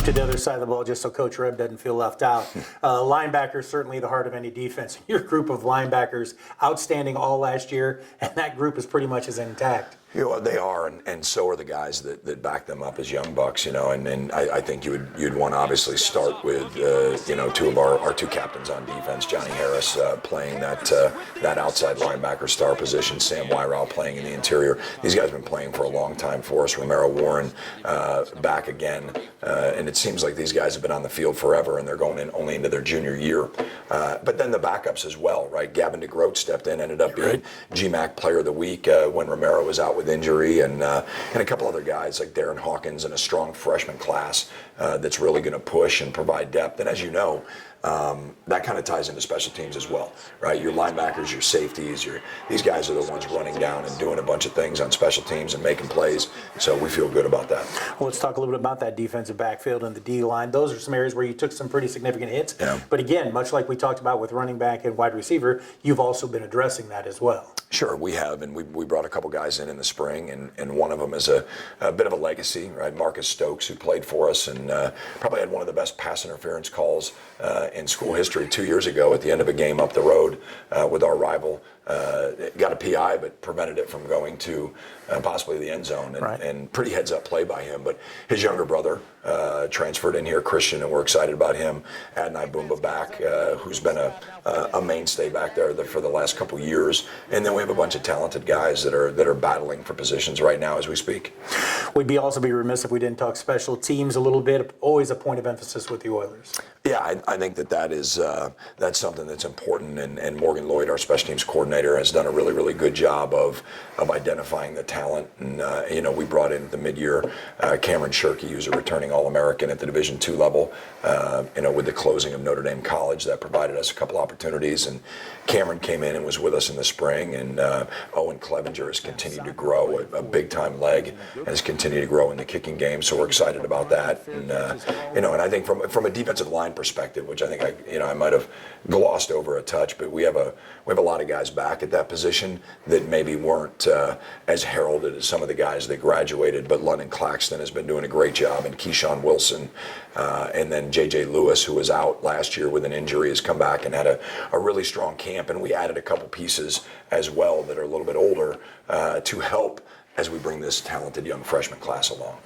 move to the other side of the ball just so Coach Reb doesn't feel left out. Linebackers, certainly the heart of any defense. Your group of linebackers, outstanding all last year, and that group is pretty much as intact. You know, they are, and so are the guys that back them up as young bucks. You know, and I think you'd want to obviously start with two of our two captains on defense, Johnny Harris playing that outside linebacker star position, Sam Wyrau playing in the interior. These guys have been playing for a long time for us. Romero Warren back again, and it seems like these guys have been on the field forever, and they're going in only into their junior year. But then the backups as well, right? Gavin DeGroat stepped in, ended up being GMAC Player of the Week when Romero was out with injury, and a couple other guys like Darren Hawkins and a strong freshman class that's really going to push and provide depth. And as you know, that kind of ties into special teams as well, right? Your linebackers, your safeties, these guys are the ones running down and doing a bunch of things on special teams and making plays. So we feel good about that. Well, let's talk a little bit about that defensive backfield and the D line. Those are some areas where you took some pretty significant hits. Yeah. But again, much like we talked about with running back and wide receiver, you've also been addressing that as well. Sure, we have, and we brought a couple guys in the spring, and one of them is a bit of a legacy, right? Marcus Stokes, who played for us and probably had one of the best pass interference calls in school history 2 years ago at the end of a game up the road with our rival. Got a PI, but prevented it from going to possibly the end zone, and pretty heads-up play by him. But his younger brother transferred in here, Christian, and we're excited about him. Adonai Boomba back, who's been a mainstay back there for the last couple years. And then we have a bunch of talented guys that are battling for positions right now as we speak. We'd also be remiss if we didn't talk special teams a little bit. Always a point of emphasis with the Oilers. Yeah, I think that's something that's important, and Morgan Lloyd, our special teams coordinator, has done a really, really good job of identifying the talent. And we brought in the mid-year Cameron Shirkey, who's a returning All-American at the Division II level. With the closing of Notre Dame College, that provided us a couple opportunities. And Cameron came in and was with us in the spring. And Owen Clevenger has continued to grow, a big-time leg, and has continued to grow in the kicking game. So we're excited about that. And and I think from a defensive line perspective, which I think I might have glossed over a touch, but we have a lot of guys back at that position that maybe weren't as heralded as some of the guys that graduated. But London Claxton has been doing a great job, and Keyshawn Wilson, and then J.J. Lewis, who was out last year with an injury, has come back and had a really strong camp. And we added a couple pieces as well that are a little bit older to help as we bring this talented young freshman class along.